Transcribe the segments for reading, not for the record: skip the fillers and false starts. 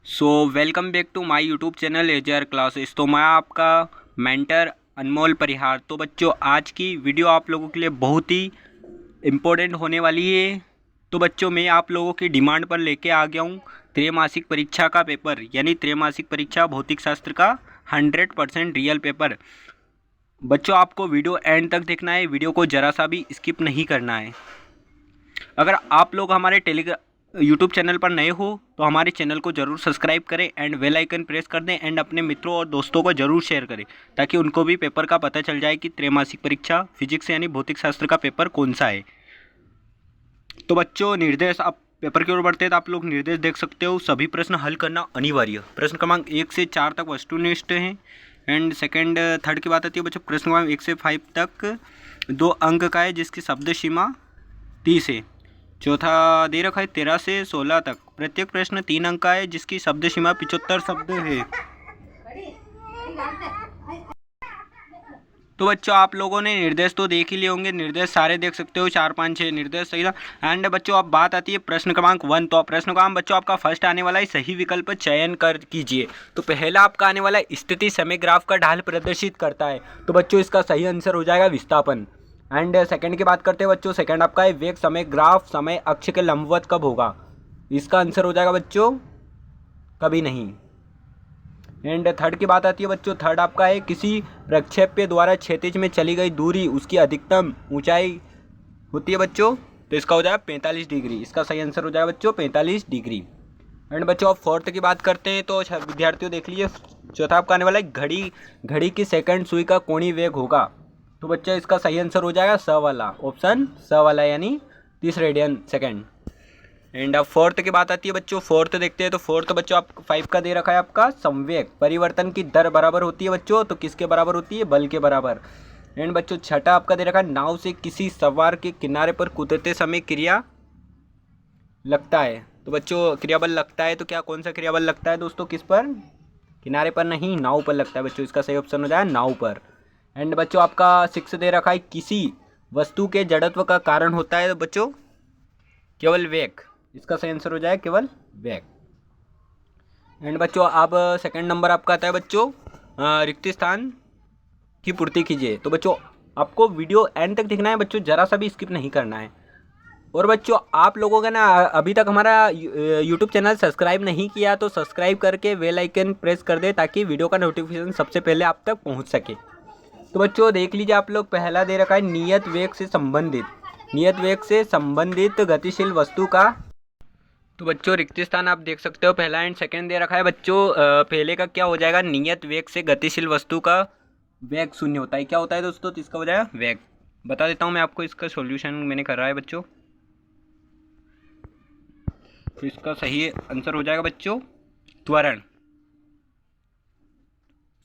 So welcome back to my YouTube channel AJR classes. तो मैं आपका मेंटर अनमोल परिहार। तो बच्चों, आज की वीडियो आप लोगों के लिए बहुत ही इम्पोर्टेंट होने वाली है। तो बच्चों, मैं आप लोगों की डिमांड पर लेके आ गया हूँ त्रैमासिक परीक्षा का पेपर, यानी त्रैमासिक परीक्षा भौतिक शास्त्र का 100% रियल पेपर। बच्चों, आपको वीडियो एंड तक देखना है, वीडियो को ज़रा सा भी स्किप नहीं करना है। अगर आप लोग हमारे यूट्यूब चैनल पर नए हो तो हमारे चैनल को ज़रूर सब्सक्राइब करें एंड बेल आइकन प्रेस कर दें एंड अपने मित्रों और दोस्तों को ज़रूर शेयर करें, ताकि उनको भी पेपर का पता चल जाए कि त्रैमासिक परीक्षा फिजिक्स यानी भौतिक शास्त्र का पेपर कौन सा है। तो बच्चों, निर्देश आप पेपर की ओर बढ़ते हैं तो आप लोग निर्देश देख सकते हो। सभी प्रश्न हल करना अनिवार्य। प्रश्न क्रमांक 1 से 4 तक वस्तुनिष्ठ हैं एंड सेकेंड थर्ड की बात आती है बच्चों, प्रश्न क्रमांक 1 से 5 तक 2 अंक का है जिसकी शब्द सीमा 30 है। चौथा दे रखा है 13 से 16 तक, प्रत्येक प्रश्न 3 अंक का है जिसकी शब्द सीमा 75 शब्द है। तो बच्चों, आप लोगों ने निर्देश तो देख ही लिए होंगे, निर्देश सारे देख सकते हो, 4 5 6 निर्देश सही था। एंड बच्चों, अब बात आती है प्रश्न क्रमांक 1। तो प्रश्न क्रमांक बच्चों आपका फर्स्ट आने वाला है, सही विकल्प चयन कर कीजिए। तो पहला आपका आने वाला है, स्थिति समय ग्राफ का ढाल प्रदर्शित करता है। तो बच्चों, इसका सही आंसर हो जाएगा विस्थापन। एंड सेकंड की बात करते हैं बच्चों, सेकंड आपका है, वेग समय ग्राफ समय अक्ष के लंबवत कब होगा। इसका आंसर हो जाएगा बच्चों कभी नहीं। एंड थर्ड की बात आती है बच्चों, थर्ड आपका है, किसी प्रक्षेप्य द्वारा क्षैतिज में चली गई दूरी उसकी अधिकतम ऊंचाई होती है बच्चों। तो इसका हो जाएगा 45 डिग्री। इसका सही आंसर हो जाएगा बच्चों 45 डिग्री। एंड बच्चों, अब फोर्थ की बात करते हैं तो विद्यार्थियों देख लीजिए, चौथा आपका आने वाला है, घड़ी की सेकंड सुई का कोणीय वेग होगा। तो बच्चा इसका सही आंसर हो जाएगा स वाला, ऑप्शन स वाला, यानी 30 रेडियन सेकेंड। एंड अब फोर्थ की बात आती है बच्चों, फोर्थ देखते हैं। तो फोर्थ बच्चों आप 5 का दे रखा है आपका, संवेग परिवर्तन की दर बराबर होती है बच्चों। तो किसके बराबर होती है? बल के बराबर। एंड बच्चों, छठा आपका दे रखा है, नाव से किसी सवार के किनारे पर कूदते समय क्रिया लगता है। तो बच्चों, क्रियाबल लगता है तो क्या कौन सा क्रियाबल लगता है दोस्तों? किस पर? किनारे पर नहीं, नाव पर लगता है बच्चों। इसका सही ऑप्शन हो जाए नाव पर। एंड बच्चों, आपका 6 दे रखा है, किसी वस्तु के जड़त्व का कारण होता है तो बच्चों केवल वेग। इसका सही आंसर हो जाए केवल वेग। एंड बच्चों, अब सेकंड नंबर आपका आता है बच्चों, रिक्त स्थान की पूर्ति कीजिए। तो बच्चों, आपको वीडियो एंड तक देखना है बच्चों, जरा सा भी स्किप नहीं करना है। और बच्चों, आप लोगों का ना अभी तक हमारा यूट्यूब चैनल सब्सक्राइब नहीं किया तो सब्सक्राइब करके बेल आइकन प्रेस कर दे, ताकि वीडियो का नोटिफिकेशन सबसे पहले आप तक पहुंच सके। तो बच्चों देख लीजिए, आप लोग पहला दे रखा है, नियत वेग से संबंधित गतिशील वस्तु का। तो बच्चों, रिक्त स्थान आप देख सकते हो, पहला एंड सेकंड दे रखा है बच्चों। पहले का क्या हो जाएगा? नियत वेग से गतिशील वस्तु का वेग शून्य होता है। क्या होता है दोस्तों? तो इसका हो जाएगा वेग। बता देता हूँ मैं आपको, इसका सॉल्यूशन मैंने करा है बच्चों। तो इसका सही आंसर हो जाएगा बच्चों, त्वरण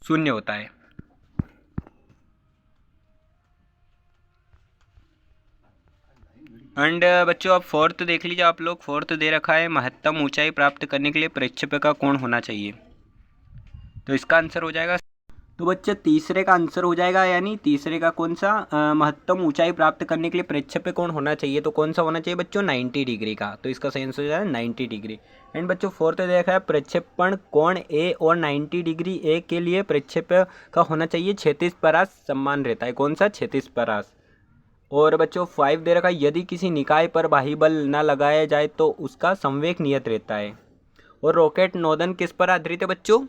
शून्य होता है। एंड बच्चों, अब फोर्थ देख लीजिए आप लोग, फोर्थ दे रखा है, महत्तम ऊंचाई प्राप्त करने के लिए प्रक्षेप्य का कोण होना चाहिए। तो इसका आंसर हो जाएगा, तो बच्चे तीसरे का आंसर हो जाएगा, यानी तीसरे का कौन सा, महत्तम ऊंचाई प्राप्त करने के लिए प्रक्षेप्य कोण होना चाहिए। तो कौन सा होना चाहिए बच्चों? 90 डिग्री का। तो इसका सही आंसर हो जाएगा 90 डिग्री। एंड बच्चों, फोर्थ देखा है, प्रक्षेपण कोण ए और 90 डिग्री ए के लिए प्रक्षेप्य का होना चाहिए क्षैतिज परास समान रहता है। कौन सा? क्षैतिज परास। और बच्चों 5 दे रखा है, यदि किसी निकाय पर बाह्य बल न लगाया जाए तो उसका संवेग नियत रहता है। और रॉकेट नोदन किस पर आधारित है बच्चों?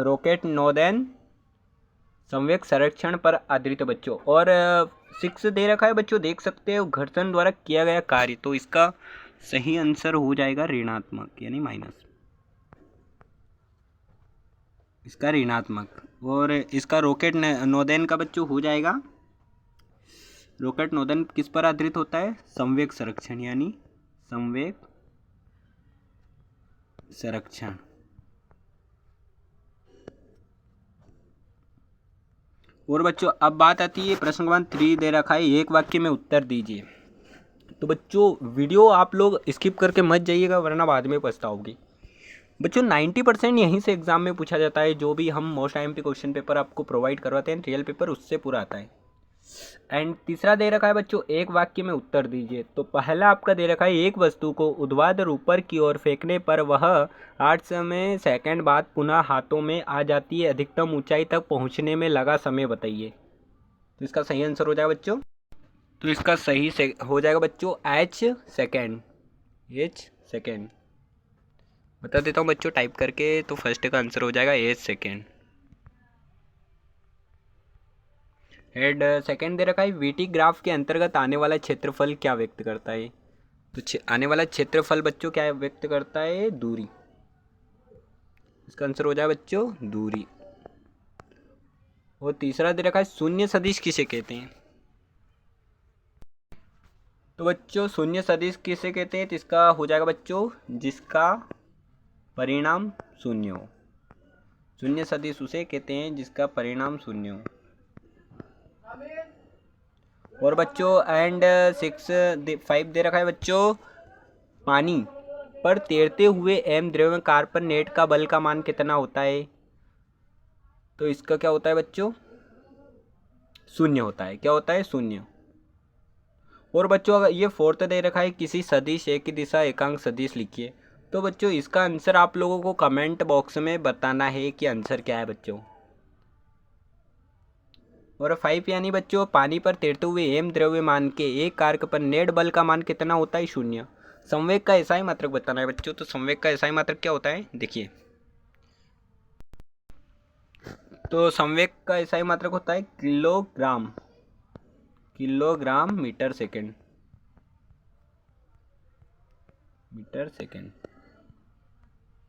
रॉकेट नोदन संवेग संरक्षण पर आधारित है बच्चों। और 6 दे रखा है बच्चों, देख सकते हो, घर्षण द्वारा किया गया कार्य। तो इसका सही आंसर हो जाएगा ऋणात्मक, यानी माइनस, इसका ऋणात्मक। और इसका रॉकेट नोदन का बच्चों हो जाएगा, रॉकेट नोदन किस पर आधारित होता है? संवेग संरक्षण, यानी संवेग संरक्षण। और बच्चों, अब बात आती है प्रश्न क्रमांक 3 दे रखा है, एक वाक्य में उत्तर दीजिए। तो बच्चों, वीडियो आप लोग स्किप करके मत जाइएगा, वरना बाद में पछताओगे। बच्चों 90% यहीं से एग्जाम में पूछा जाता है। जो भी हम मोस्ट टाइम पे क्वेश्चन पेपर आपको प्रोवाइड करवाते हैं, रियल पेपर उससे पूरा आता है। एंड तीसरा दे रखा है बच्चों, एक वाक्य में उत्तर दीजिए। तो पहला आपका दे रखा है, एक वस्तु को ऊर्ध्वाधर ऊपर की ओर फेंकने पर वह 8 समय सेकंड बाद पुनः हाथों में आ जाती है, अधिकतम ऊंचाई तक पहुंचने में लगा समय बताइए। तो इसका सही आंसर हो जाएगा बच्चों, तो इसका सही से हो जाएगा बच्चों एच सेकेंड। बता देता हूँ बच्चों टाइप करके, तो फर्स्ट का आंसर हो जाएगा एच सेकेंड। हेड सेकेंड दे रखा है, वीटी ग्राफ के अंतर्गत आने वाला क्षेत्रफल क्या व्यक्त करता है। तो आने वाला क्षेत्रफल बच्चों क्या व्यक्त करता है, दूरी। इसका आंसर हो जाए बच्चों दूरी। और तीसरा दे रखा है, शून्य सदिश किसे कहते हैं। तो बच्चों शून्य सदिश किसे कहते हैं, तो इसका हो जाएगा बच्चों जिसका परिणाम शून्य हो। शून्य सदिश उसे कहते हैं जिसका परिणाम शून्य हो। और बच्चों एंड 5 दे रखा है बच्चों, पानी पर तैरते हुए एम द्रव्य कार्बन नेट का बल का मान कितना होता है। तो इसका क्या होता है बच्चों, शून्य होता है। क्या होता है, शून्य। और बच्चों अगर ये फोर्थ दे रखा है, किसी सदिश एक की दिशा एकांक सदिश लिखिए। तो बच्चों इसका आंसर आप लोगों को कमेंट बॉक्स में बताना है कि आंसर क्या है बच्चों। और 5 यानी बच्चों, पानी पर तैरते हुए एम द्रव्यमान के एक कारक पर नेट बल का मान कितना होता है, शून्य। संवेग का एसआई मात्रक बताना है बच्चों। तो संवेग का एसआई मात्रक क्या होता है, देखिए। तो संवेग का एसआई मात्रक होता है किलोग्राम मीटर सेकेंड।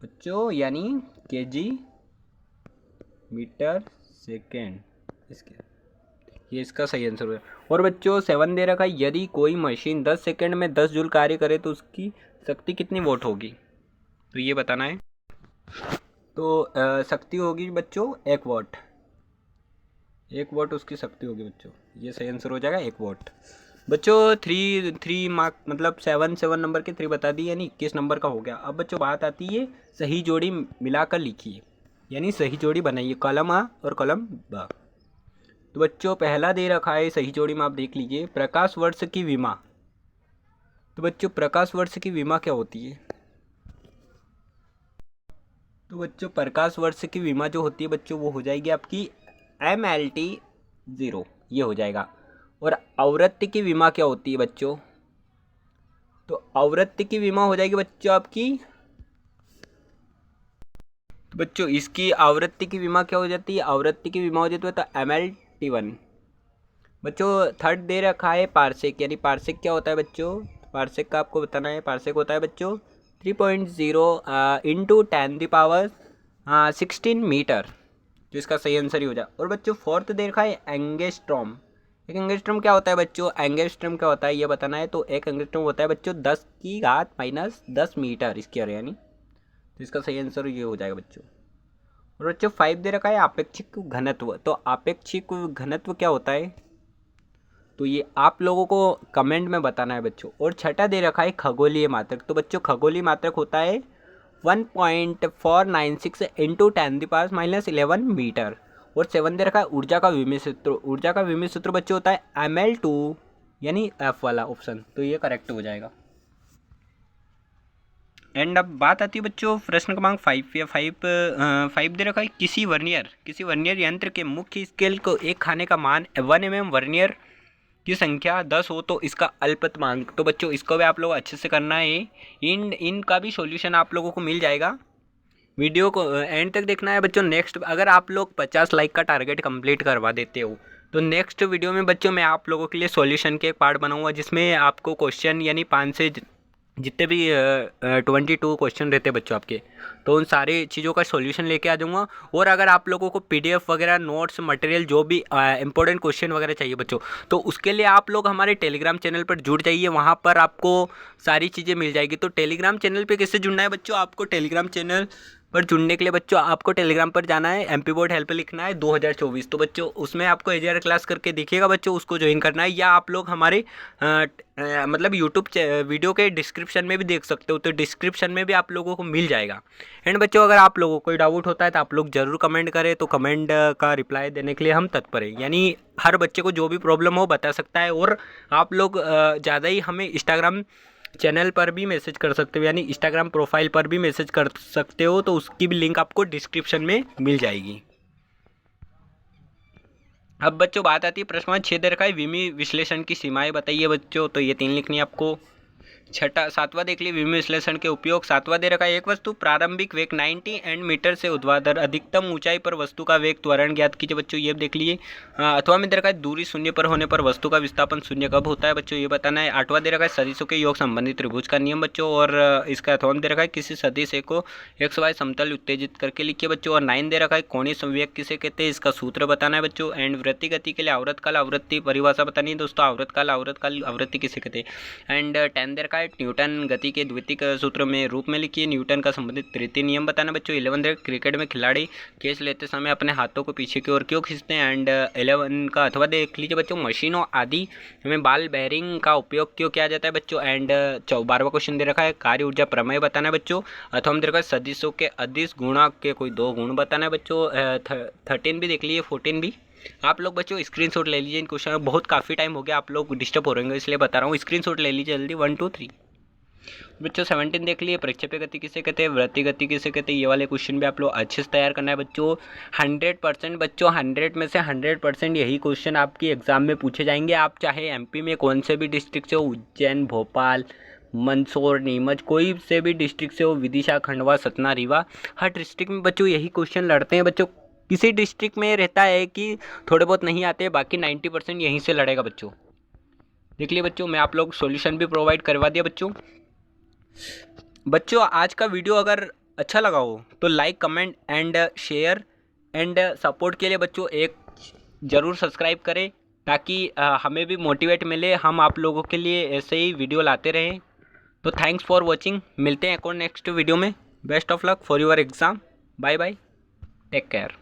बच्चों यानी केजी मीटर सेकेंड। ये इसका सही आंसर हो गया। और बच्चों 7 दे रखा है, यदि कोई मशीन 10 सेकंड में 10 जूल कार्य करे तो उसकी शक्ति कितनी वोट होगी। तो ये बताना है। तो शक्ति होगी बच्चों 1 वॉट। 1 वॉट उसकी शक्ति होगी बच्चों। ये सही आंसर हो जाएगा 1 वॉट। बच्चों 3 मार्क मतलब 7 नंबर के 3 बता दी, यानी 21 नंबर का हो गया। अब बच्चों बात आती है सही जोड़ी मिलाकर लिखिए, यानी सही जोड़ी बनाइए, कॉलम आ और कॉलम ब। तो बच्चों पहला दे रखा है, सही जोड़ी में आप देख लीजिए, प्रकाश वर्ष की विमा। तो बच्चों प्रकाश वर्ष की विमा क्या होती है। तो बच्चों प्रकाश वर्ष की विमा जो होती है बच्चों, वो हो जाएगी आपकी MLT 0, ये हो जाएगा। और आवृत्ति की विमा क्या होती है बच्चों। तो आवृत्ति की विमा हो जाएगी बच्चों आपकी, तो बच्चों इसकी आवृत्ति की विमा क्या हो जाती है, आवृत्ति की विमा हो जाती है तो MLT 1। बच्चों थर्ड दे रखा है पार्सेक, यानी पार्सेक क्या होता है बच्चों, पार्सेक का आपको बताना है। पार्सेक होता है बच्चों 3.0 इंटू 10⁻16 मीटर, जो इसका सही आंसर ही हो जाए। और बच्चों फोर्थ दे रखा है एंगस्ट्रॉम। एक एंगस्ट्रॉम क्या होता है बच्चों, एंगस्ट्रॉम क्या होता है ये बताना है। तो एक एंगस्ट्रॉम होता है बच्चों 10⁻⁻10 मीटर स्क्वायर, यानी तो इसका सही आंसर ये हो जाएगा बच्चों। और बच्चों 5 दे रखा है आपेक्षिक घनत्व। तो आपेक्षिक घनत्व क्या होता है, तो ये आप लोगों को कमेंट में बताना है बच्चों। और छठा दे रखा है खगोलीय मात्रक। तो बच्चों खगोलीय मात्रक होता है 1.496 इंटू 10⁻11 मीटर। और 7 दे रखा है ऊर्जा का विमित सूत्र। ऊर्जा का विमित सूत्र बच्चों होता है ML2, यानी F वाला ऑप्शन, तो ये करेक्ट हो जाएगा। एंड अब बात आती है बच्चों प्रश्न क्रमांक 5 या 5 दे रखा है, किसी वर्नियर यंत्र के मुख्य स्केल को एक खाने का मान 1 mm वर्नियर की संख्या 10 हो तो इसका अल्पतमांक। तो बच्चों इसको भी आप लोग अच्छे से करना है। इनका भी सॉल्यूशन आप लोगों को मिल जाएगा। वीडियो को एंड तक देखना है बच्चों। नेक्स्ट अगर आप लोग 50 लाइक का टारगेट कंप्लीट करवा देते हो तो नेक्स्ट वीडियो में बच्चों मैं आप लोगों के लिए सॉल्यूशन के एक पार्ट बनाऊंगा, जिसमें आपको क्वेश्चन यानी 5 से जितने भी 22 क्वेश्चन रहते हैं बच्चों आपके, तो उन सारी चीज़ों का सॉल्यूशन लेके आ जाऊँगा। और अगर आप लोगों को PDF वगैरह नोट्स मटेरियल जो भी इंपॉर्टेंट क्वेश्चन वगैरह चाहिए बच्चों, तो उसके लिए आप लोग हमारे टेलीग्राम चैनल पर जुड़ जाइए, वहाँ पर आपको सारी चीज़ें मिल जाएगी। तो टेलीग्राम चैनल पे कैसे जुड़ना है बच्चों, आपको टेलीग्राम चैनल पर जुड़ने के लिए बच्चों आपको टेलीग्राम पर जाना है, एमपी बोर्ड हेल्प लिखना है 2024। तो बच्चों उसमें आपको एजीआर क्लास करके दिखेगा बच्चों, उसको ज्वाइन करना है। या आप लोग हमारे मतलब यूट्यूब वीडियो के डिस्क्रिप्शन में भी देख सकते हो, तो डिस्क्रिप्शन में भी आप लोगों को मिल जाएगा। एंड बच्चों अगर आप लोगों को कोई डाउट होता है तो आप लोग ज़रूर कमेंट करें, तो कमेंट का रिप्लाई देने के लिए हम तत्पर हैं। यानी हर बच्चे को जो भी प्रॉब्लम हो बता सकता है। और आप लोग ज़्यादा ही हमें इंस्टाग्राम चैनल पर भी मैसेज कर सकते हो, यानी इंस्टाग्राम प्रोफाइल पर भी मैसेज कर सकते हो, तो उसकी भी लिंक आपको डिस्क्रिप्शन में मिल जाएगी। अब बच्चों बात आती है प्रश्न नंबर 6 दे रखा है, विमी विश्लेषण की सीमाएं बताइए बच्चों। तो ये 3 लिखनी है आपको। सातवां देख लीजिए विमी विश्लेषण के उपयोग। सातवां दे रखा है, एक वस्तु प्रारंभिक वेग 90 एंड मीटर से ऊर्ध्वाधर अधिकतम ऊंचाई पर वस्तु का वेग त्वरण ज्ञात कीजिए बच्चों, ये देख लीजिए। अथवा में दे रखा है, दूरी शून्य पर होने पर वस्तु का विस्थापन शून्य कब होता है बच्चों, ये बताना है। 8वां दे रखा है, सदिशों के योग संबंधित त्रिभुज का नियम बच्चों। और इसका अथवा में दे रखा है, किसी सदिश को एक्स वाई समतल उत्तेजित करके लिखिए बच्चों। और 9 दे रखा है, कोणीय संवेग किसे कहते हैं, इसका सूत्र बताना है बच्चों। एंड वृत्ति गति के लिए आवर्तकाल आवृत्ति परिभाषा बतानी है दोस्तों, आवर्तकाल आवृत्ति किसे कहते हैं। एंड 10 दे रखा है, न्यूटन गति के द्वितीय सूत्र में रूप में लिखिए, न्यूटन का संबंधित तृतीय नियम बताना बच्चों। 11 दे क्रिकेट में खिलाड़ी कैच लेते समय अपने हाथों को पीछे की ओर क्यों खींचते हैं। एंड 11 का अथवा देख लीजिए बच्चों, मशीनों आदि में बॉल बेयरिंग का उपयोग क्यों किया जाता है बच्चों। एंड 12वां क्वेश्चन दे रखा है, कार्य ऊर्जा प्रमेय बताना है बच्चों। अथवा में दे रखा है, सदिशों के अदिश गुणक के कोई 2 गुण बताना है बच्चों। 13 भी देख लीजिए, 14 भी। आप लोग बच्चों स्क्रीनशॉट ले लीजिए इन क्वेश्चन में, बहुत काफ़ी टाइम हो गया, आप लोग डिस्टर्ब हो रहे होंगे इसलिए बता रहा हूँ, स्क्रीनशॉट ले लीजिए जल्दी 1 2 3। बच्चों 17 देख लिए, प्रक्षेप्य गति किसे कहते हैं, वृत्तीय गति किसे कहते हैं, ये वाले क्वेश्चन भी आप लोग अच्छे से तैयार करना है बच्चों। 100% बच्चों 100 में से 100% यही क्वेश्चन आपकी एग्जाम में पूछे जाएंगे। आप चाहे एमपी में कौन से भी डिस्ट्रिक्ट से हो, उज्जैन, भोपाल, मंदसौर, नीमच, कोई से भी डिस्ट्रिक्ट से हो, विदिशा, खंडवा, सतना, रीवा, हर डिस्ट्रिक्ट में बच्चों यही क्वेश्चन लड़ते हैं बच्चों। किसी डिस्ट्रिक्ट में रहता है कि थोड़े बहुत नहीं आते, बाकी 90% यहीं से लड़ेगा बच्चों। देख लिए बच्चों, मैं आप लोग सॉल्यूशन भी प्रोवाइड करवा दिया बच्चों। बच्चों आज का वीडियो अगर अच्छा लगा हो तो like, comment and share and support के लिए बच्चों एक ज़रूर सब्सक्राइब करें, ताकि हमें भी मोटिवेट मिले, हम आप लोगों के लिए ऐसे ही वीडियो लाते रहें। तो थैंक्स फॉर वॉचिंग, मिलते हैं एक और नेक्स्ट वीडियो में। Best of luck for your exam, bye bye, take care.